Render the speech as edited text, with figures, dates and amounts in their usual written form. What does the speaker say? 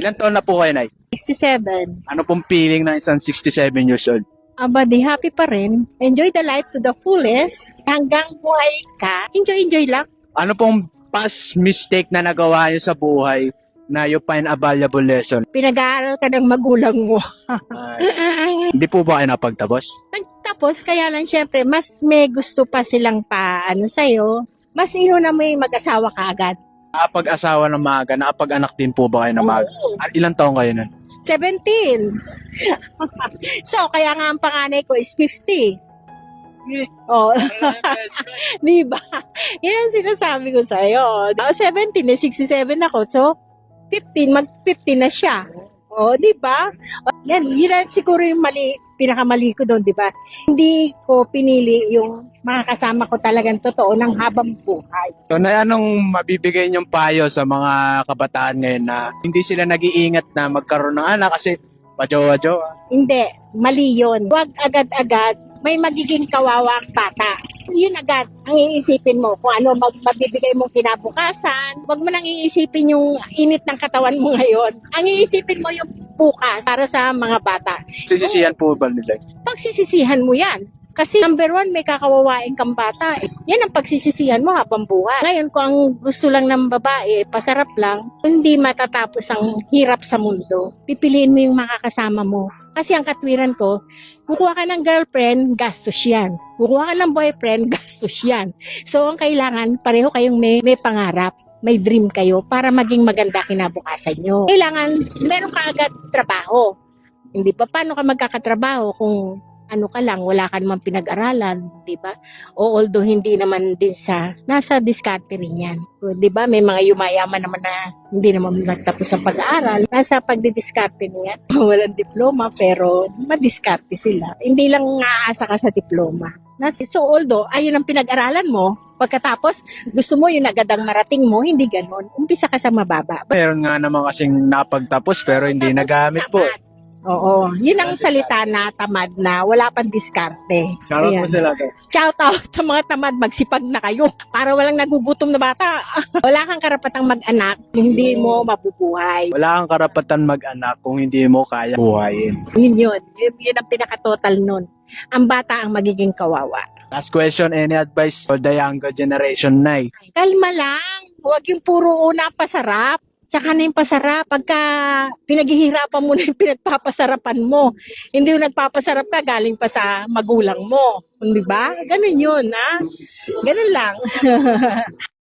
Ilan taon na po kayo, Nay? 67. Ano pong feeling ng isang 67 years old? Aba, di happy pa rin. Enjoy the life to the fullest. Hanggang buhay ka, enjoy lang. Ano pong past mistake na nagawa niyo sa buhay na you find a valuable lesson? Pinag-aaral ka ng magulang mo. Hindi po ba kayo napagtapos? Tapos, kaya lang syempre, mas may gusto pa silang sa'yo. Mas inuna mo yung mag-asawa ka agad. Nakapag-asawa ng maaga, nakapag-anak din po ba kayo ng maaga? Oo. Ilang taon kayo nun? 17. So, kaya nga ang panganay ko is 50. Oh, di ba? Yan ang sinasabi ko sa'yo. 17, 67 ako. So, 15, mag-15 na siya. Oh, di ba? Yan, yun ang siguro yung pinakamali ko doon, di ba? Hindi ko pinili yung mga kasama ko talagang totoo ng habang buhay. So, na anong mabibigay niyong payo sa mga kabataan ngayon na hindi sila nag-iingat na magkaroon ng anak kasi pajowa-jowa? Hindi, mali yun. Huwag agad-agad may magiging kawawa ang bata. Yun agad ang iisipin mo kung ano mabibigay mong kinabukasan. Huwag mo nang iisipin yung init ng katawan mo ngayon. Ang iisipin mo yung bukas para sa mga bata. Sisisihan po ba nila? Pagsisisihan mo yan. Kasi number one, may kakawawain kang bata. Yan ang pagsisisihan mo habang buhay. Ngayon, kung ang gusto lang ng babae, pasarap lang, hindi matatapos ang hirap sa mundo. Pipiliin mo yung makakasama mo. Kasi ang katwiran ko, kukuha ka ng girlfriend, gastos yan. Kukuha ka ng boyfriend, gastos yan. So, ang kailangan, pareho kayong may pangarap, may dream kayo para maging maganda kinabukasan nyo. Kailangan, meron ka agad trabaho. Hindi pa paano ka magkakatrabaho kung ano ka lang, wala ka naman pinag-aralan, di ba? O although hindi naman din nasa diskarte rin yan. O, di ba? May mga yumayaman naman na hindi naman nagtapos sa pag-aaral. Nasa pagdidiskarte niya. Walang diploma, pero madiskarte sila. Hindi lang aasa ka sa diploma. So although, ayun ang pinag-aralan mo, pagkatapos, gusto mo yung agadang marating mo, hindi ganon. Umpisa ka sa mababa. Meron nga naman kasing napagtapos pero hindi nagamit po. Oo, yun ang salita na tamad na wala pang diskarte. Shoutout po Ayan. sila to. Shout out sa mga tamad, magsipag na kayo para walang nagugutom na bata. Wala kang karapatang mag-anak, hindi mo mabubuhay. Wala kang karapatan mag-anak kung hindi mo kaya buhayin. Yun ang pinaka-total nun. Ang bata ang magiging kawawa. Last question, any advice for the younger generation, Nay? Kalma lang, huwag yung puro una pasarap. Tsaka na yung pasarap, pagka pinaghihirapan mo na yung pinagpapasarapan mo. Hindi yung nagpapasarap ka, galing pa sa magulang mo. Di ba? Ganun yun, ha? Ganun lang.